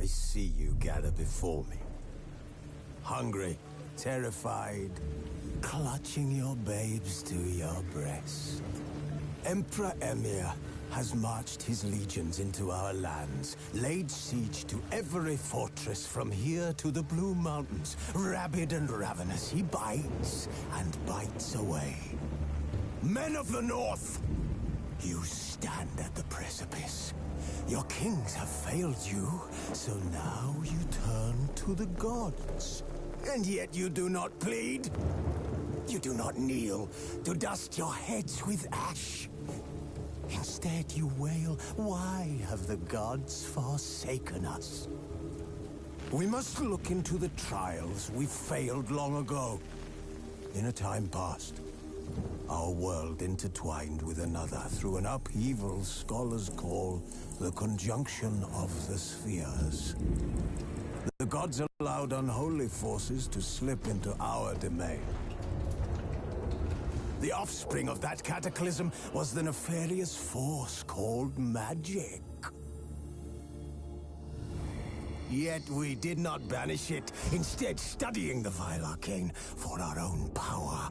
I see you gather before me. Hungry, terrified, clutching your babes to your breast. Emperor Emhyr has marched his legions into our lands, laid siege to every fortress from here to the Blue Mountains. Rabid and ravenous, he bites and bites away. Men of the North, you stand at the precipice. Your kings have failed you, so now you turn to the gods. And yet you do not plead. You do not kneel to dust your heads with ash. Instead you wail, why have the gods forsaken us? We must look into the trials we failed long ago. In a time past, our world intertwined with another through an upheaval scholars call the conjunction of the spheres. The gods allowed unholy forces to slip into our domain. The offspring of that cataclysm was the nefarious force called magic. Yet we did not banish it, instead studying the vile arcane for our own power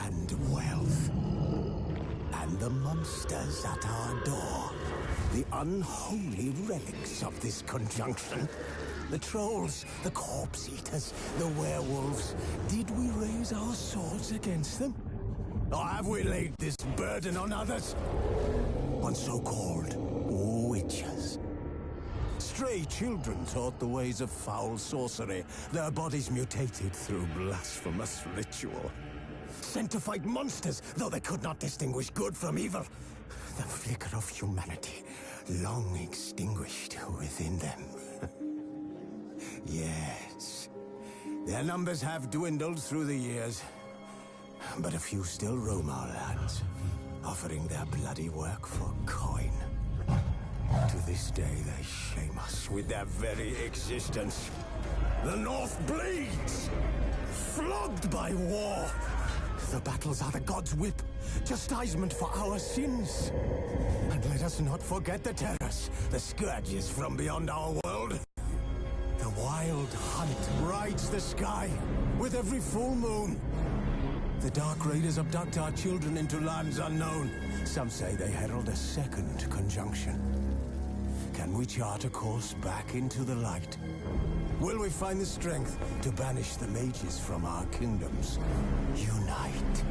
and wealth. And the monsters at our door, the unholy relics of this conjunction. The trolls, the corpse eaters, the werewolves. Did we raise our swords against them? Or have we laid this burden on others? On so-called witches. Stray children taught the ways of foul sorcery, their bodies mutated through blasphemous ritual. Sent to fight monsters, though they could not distinguish good from evil. The flicker of humanity, long extinguished within them. Yes, their numbers have dwindled through the years. But a few still roam our lands, offering their bloody work for coin. To this day, they shame us with their very existence. The North bleeds, flogged by war. The battles are the gods' whip, chastisement for our sins. And let us not forget the terrors, the scourges from beyond our world. The wild hunt rides the sky with every full moon. The Dark Raiders abduct our children into lands unknown. Some say they herald a second conjunction. Can we chart a course back into the light? Will we find the strength to banish the mages from our kingdoms? Unite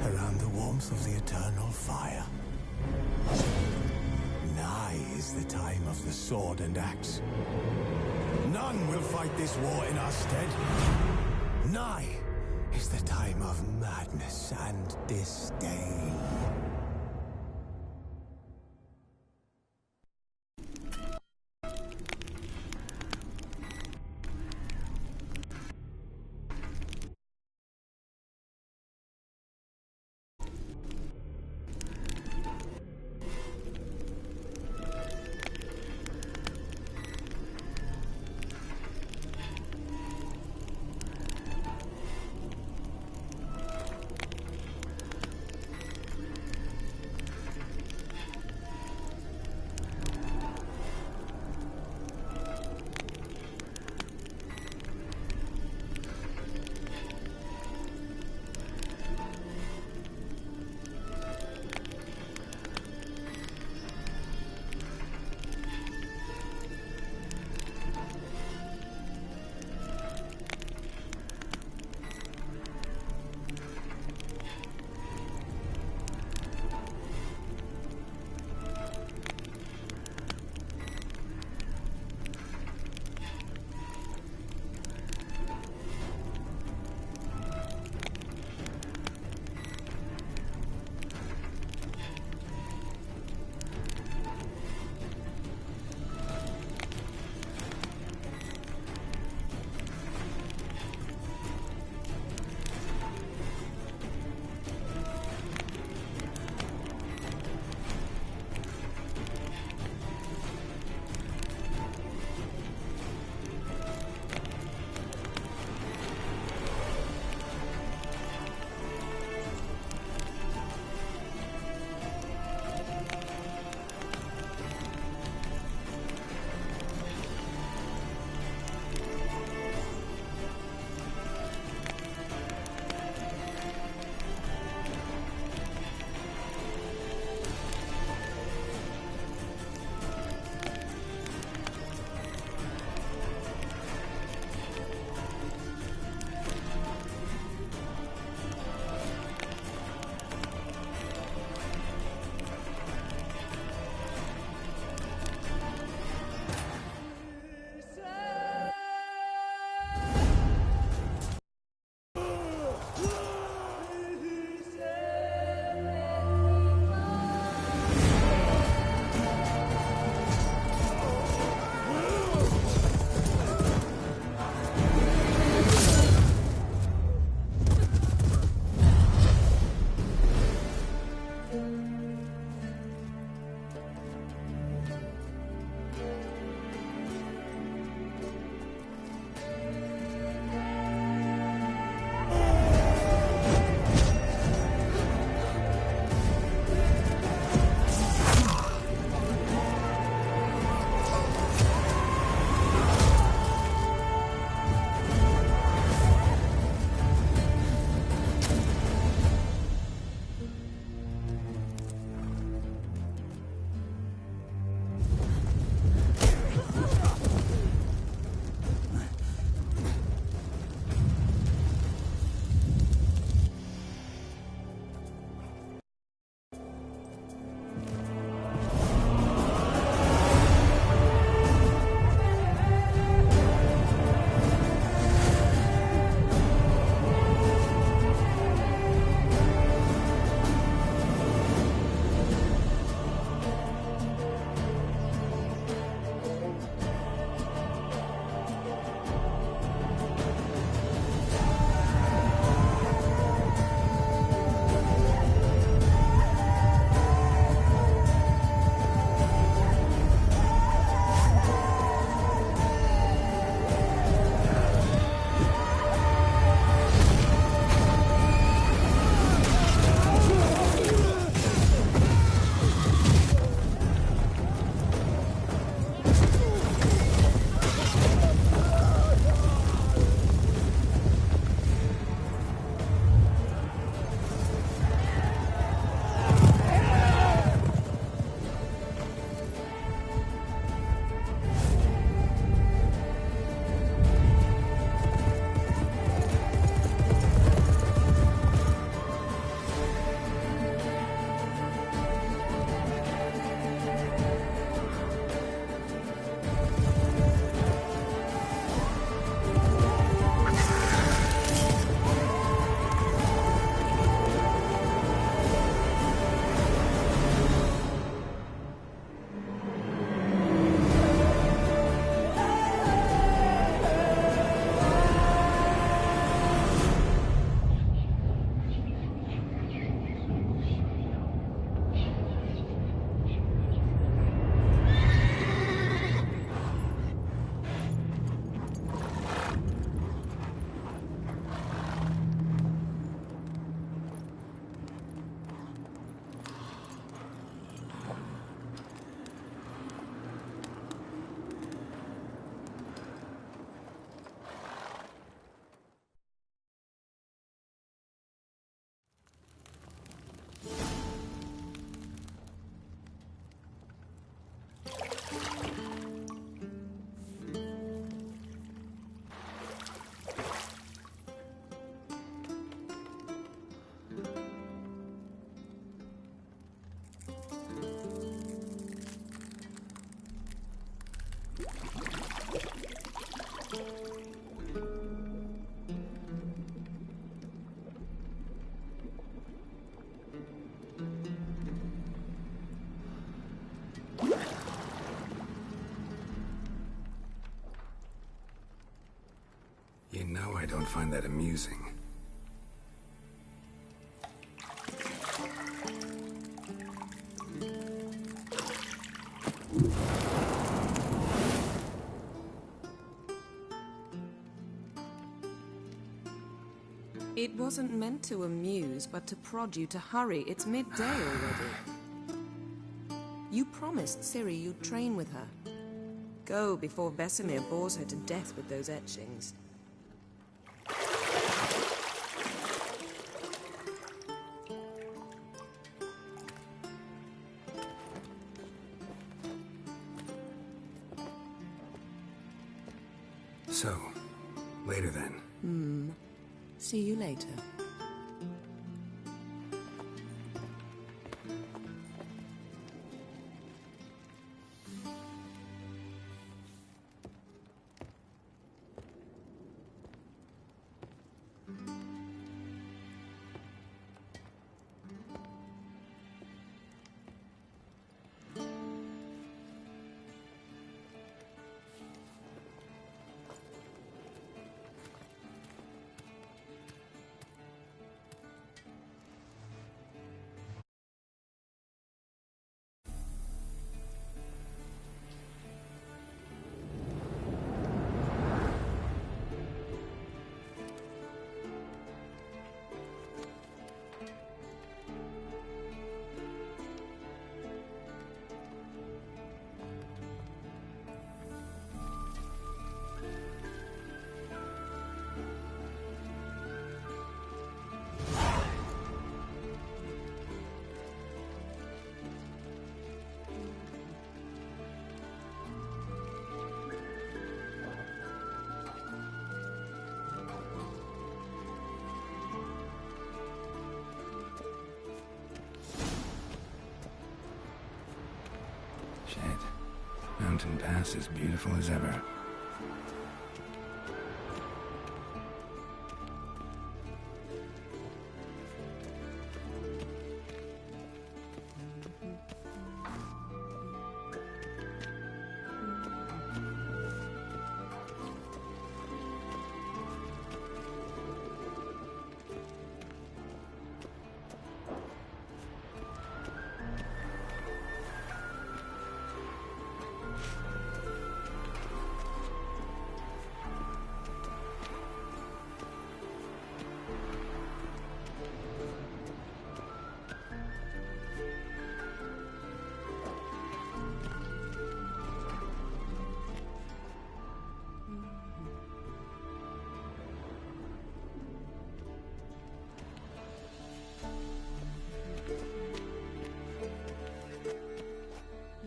around the warmth of the eternal fire. Nigh is the time of the sword and axe. None will fight this war in our stead. Nigh is the time of madness and disdain. I don't find that amusing. It wasn't meant to amuse, but to prod you to hurry. It's midday already. You promised Ciri you'd train with her. Go before Vesemir bores her to death with those etchings. So, later then. See you later. Shit. Mountain Pass is beautiful as ever.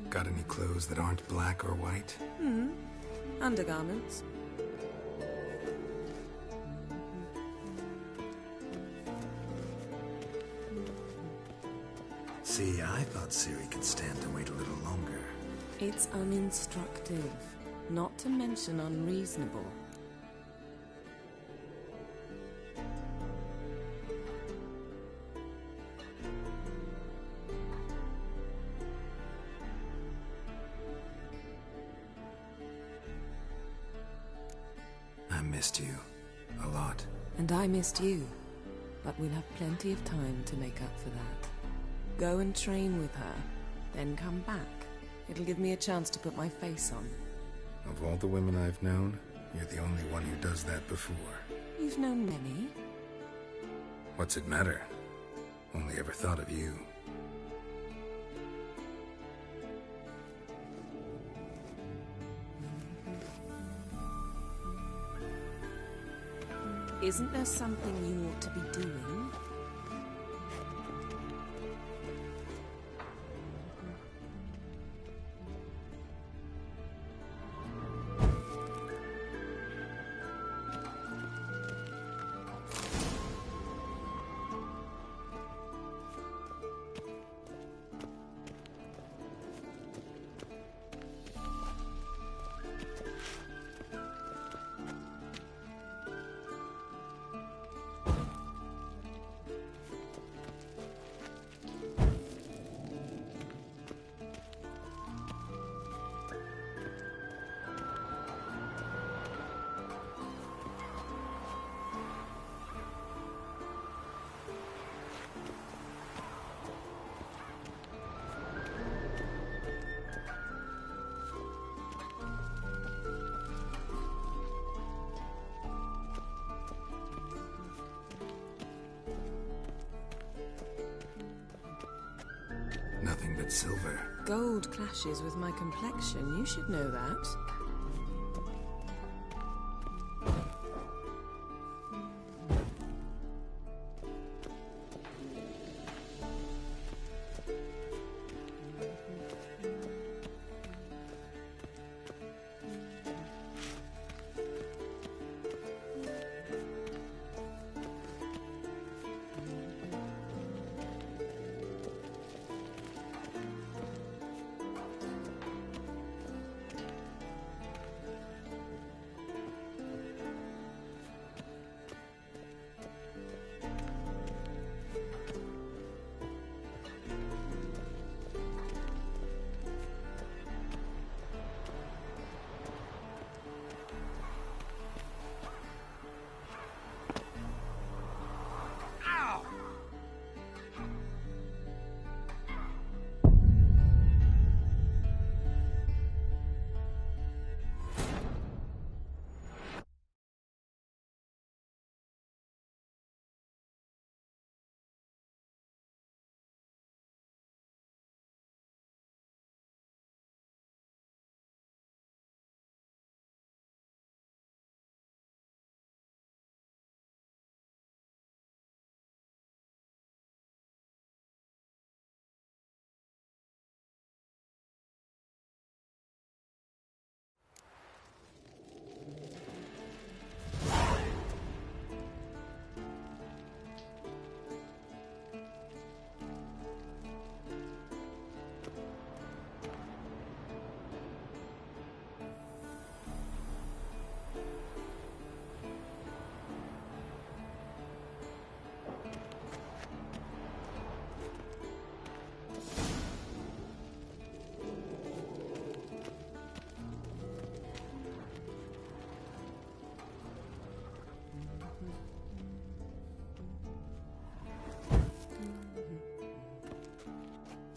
Got any clothes that aren't black or white? Undergarments. See, I thought Ciri could stand to wait a little longer. It's uninstructive, not to mention unreasonable. I missed you. A lot. And I missed you. But we'll have plenty of time to make up for that. Go and train with her, then come back. It'll give me a chance to put my face on. Of all the women I've known, you're the only one who does that before. You've known many. What's it matter? Only ever thought of you. Isn't there something you ought to be doing? silver. Gold clashes with my complexion. You should know that.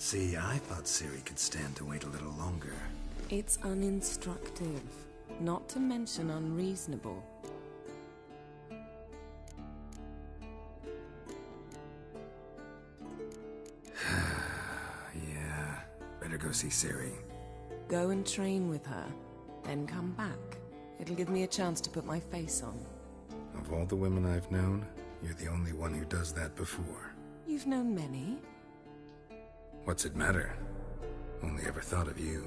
See, I thought Ciri could stand to wait a little longer. It's uninstructive, not to mention unreasonable. Yeah, better go see Ciri. Go and train with her, then come back. It'll give me a chance to put my face on. Of all the women I've known, you're the only one who does that before. You've known many. What's it matter? Only ever thought of you.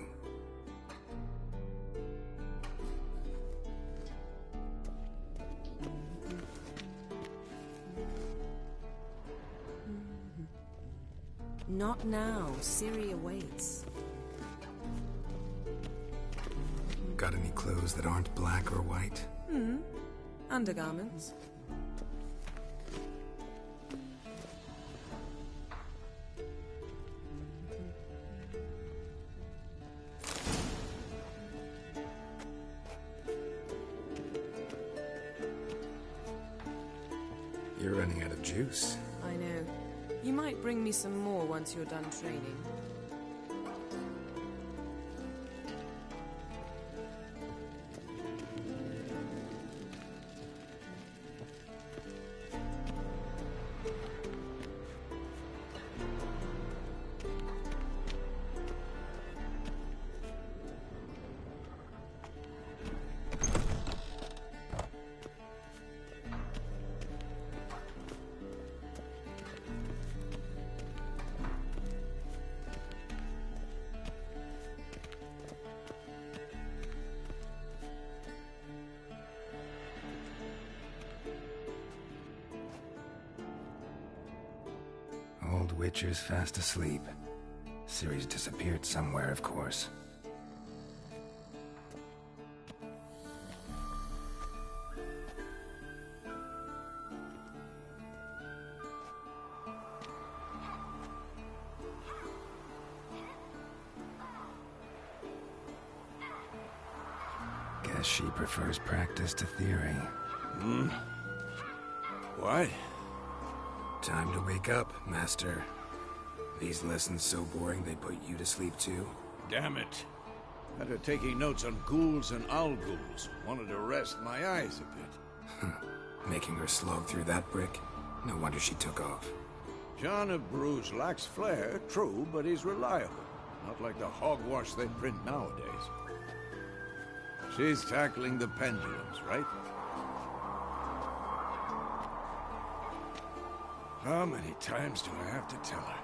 Not now. Ciri awaits. Got any clothes that aren't black or white? Undergarments. You're running out of juice. I know. You might bring me some more once you're done training. Old Witcher's fast asleep. Ciri's disappeared somewhere, of course. Guess she prefers practice to theory. What? Time to wake up, Master. These lessons so boring they put you to sleep too. Damn it. After taking notes on ghouls and owl ghouls, wanted to rest my eyes a bit. Making her slog through that brick? No wonder she took off. John of Bruges lacks flair, true, but he's reliable. Not like the hogwash they print nowadays. She's tackling the pendulums, right? How many times do I have to tell her?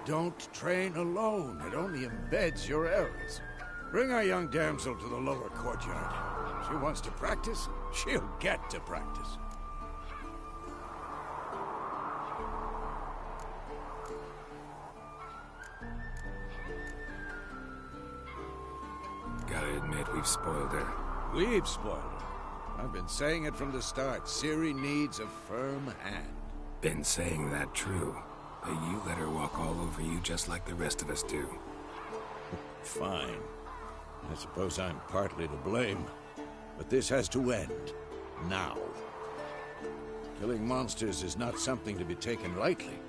Don't train alone. It only embeds your errors. Bring our young damsel to the lower courtyard. She wants to practice, she'll get to practice. Gotta admit, we've spoiled her. We've spoiled her. I've been saying it from the start. Ciri needs a firm hand. Been saying that true. But you let her walk all over you just like the rest of us do. Fine. I suppose I'm partly to blame. But this has to end. Now. Killing monsters is not something to be taken lightly.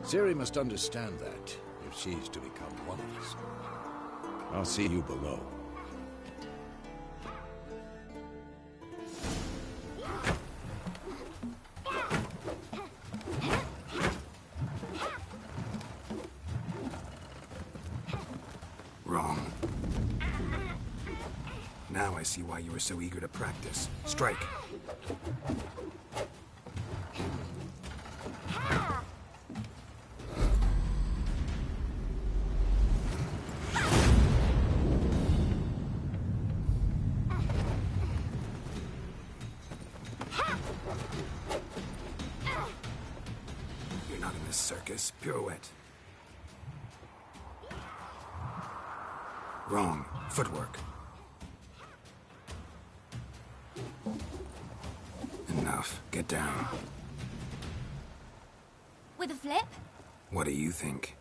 Ciri must understand that, if she's to become one of us. I'll see you below. Wrong. Now I see why you were so eager to practice. Strike! You're not in this circus. Pirouette. Wrong. Footwork. Enough. Get down. With a flip? What do you think?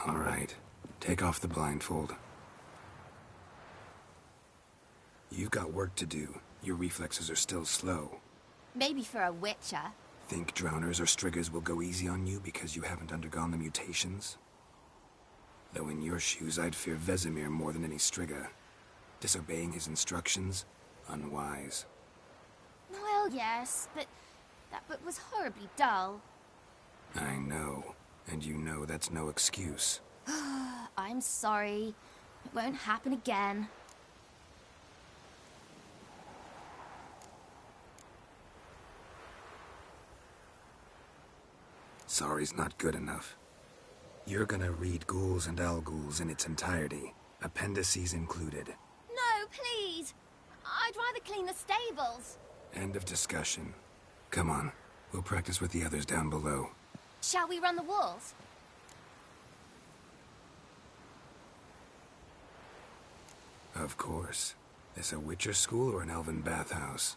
All right. Take off the blindfold. You've got work to do. Your reflexes are still slow. Maybe for a witcher. Think drowners or striggers will go easy on you because you haven't undergone the mutations? Though in your shoes, I'd fear Vesemir more than any strigger. Disobeying his instructions? Unwise. Well, yes, but that book was horribly dull. I know. And you know that's no excuse. I'm sorry. It won't happen again. Sorry's not good enough. You're gonna read Ghouls and Al-Ghouls in its entirety, appendices included. No, please! I'd rather clean the stables. End of discussion. Come on, we'll practice with the others down below. Shall we run the walls? Of course. This a Witcher school or an elven bathhouse?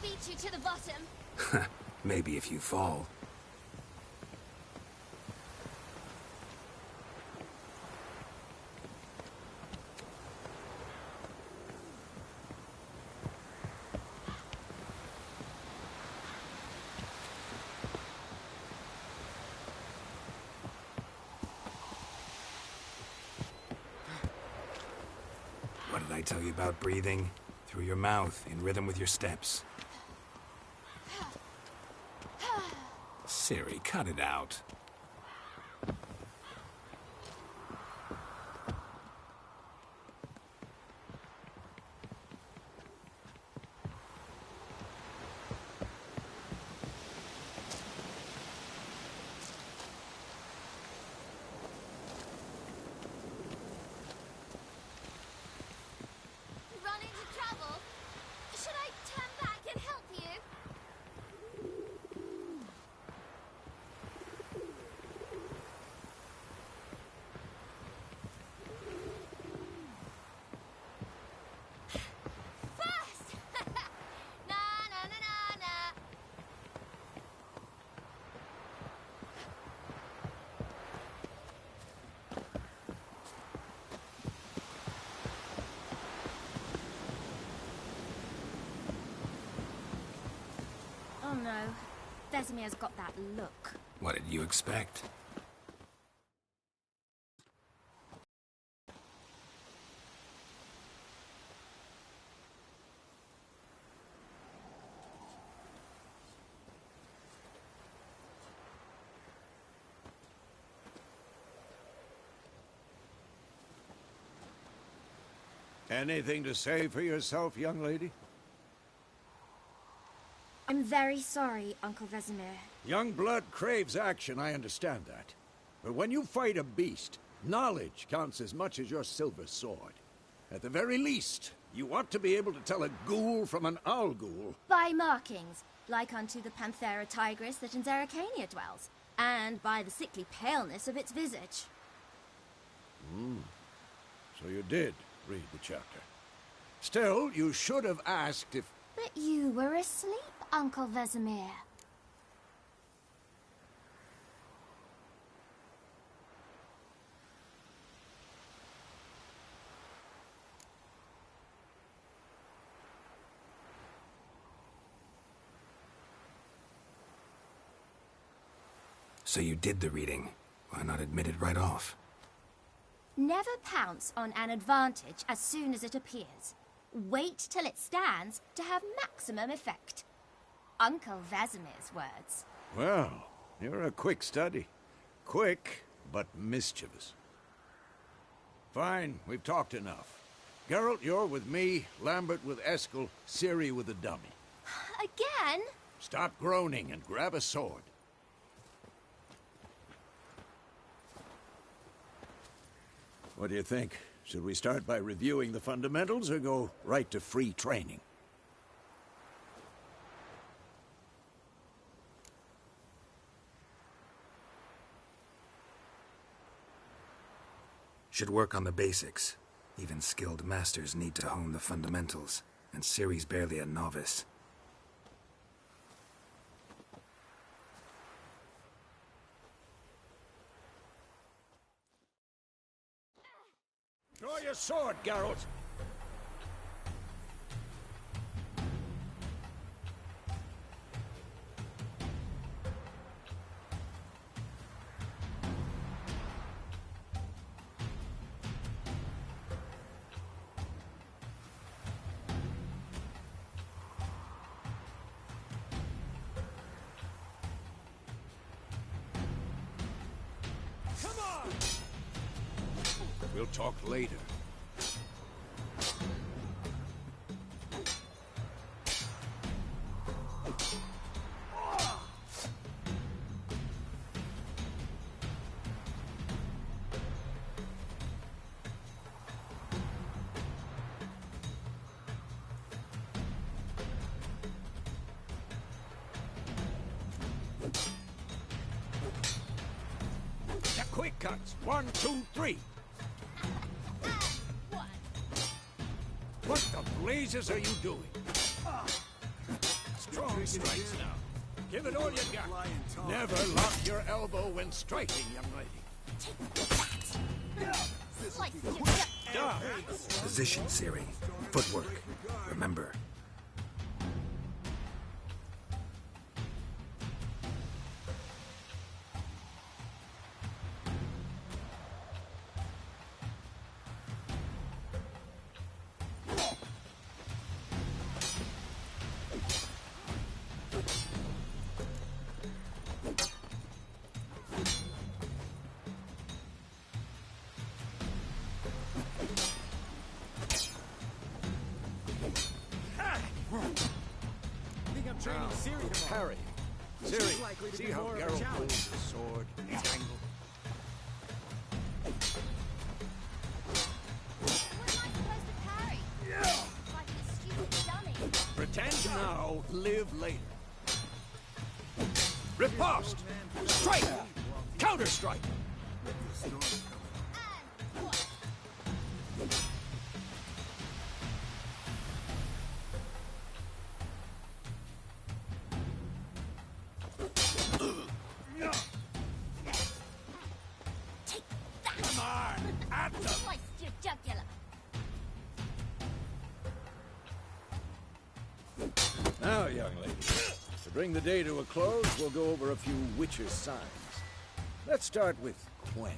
Beat you to the bottom. Maybe if you fall. What did I tell you about breathing? Through your mouth, in rhythm with your steps. Ciri, cut it out. Run into trouble? Should I turn back and help you? First! Na na na na na. Oh no, Vesemir's got that look. What did you expect? Anything to say for yourself, young lady? I'm very sorry, Uncle Vesemir. Young blood craves action, I understand that. But when you fight a beast, knowledge counts as much as your silver sword. At the very least, you ought to be able to tell a ghoul from an owl ghoul. By markings, like unto the Panthera tigris that in Zerrikania dwells, and by the sickly paleness of its visage. So you did read the chapter. Still, you should have asked if... But you were asleep, Uncle Vesemir. So you did the reading. Why not admit it right off? Never pounce on an advantage as soon as it appears. Wait till it stands to have maximum effect. Uncle Vesemir's words. Well, you're a quick study. Quick, but mischievous. Fine, we've talked enough. Geralt, you're with me, Lambert with Eskel, Ciri with the dummy. Again? Stop groaning and grab a sword. What do you think? Should we start by reviewing the fundamentals or go right to free training? Should work on the basics. Even skilled masters need to hone the fundamentals, and Ciri's barely a novice. Draw your sword, Geralt! We'll talk later. The quick cuts. 1, 2, 3. What the blazes are you doing? Strong strikes now. Give it all you got. Never lock your elbow when striking, young lady. Stop. Position, Ciri. Footwork. Remember. Parry. Ciri, see how Geralt holds the sword? It's angled. What am I supposed to parry? Like a stupid dummy. Pretend now, live later. Riposte! Strike! Counter-strike! Come on! At them! Slice your jugular. Now, young lady, to bring the day to a close, we'll go over a few Witcher signs. Let's start with Quen.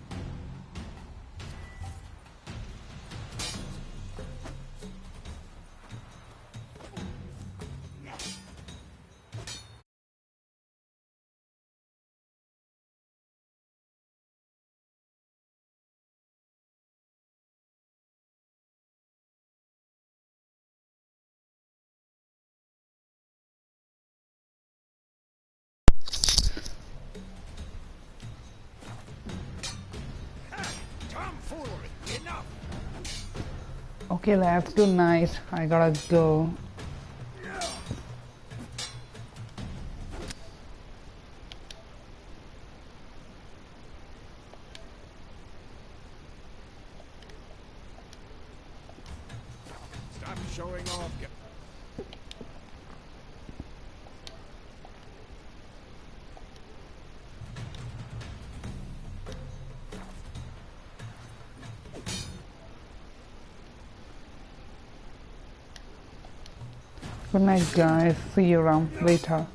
Okay, that's too nice. I gotta go. Stop showing off. Good night, guys. See you around later.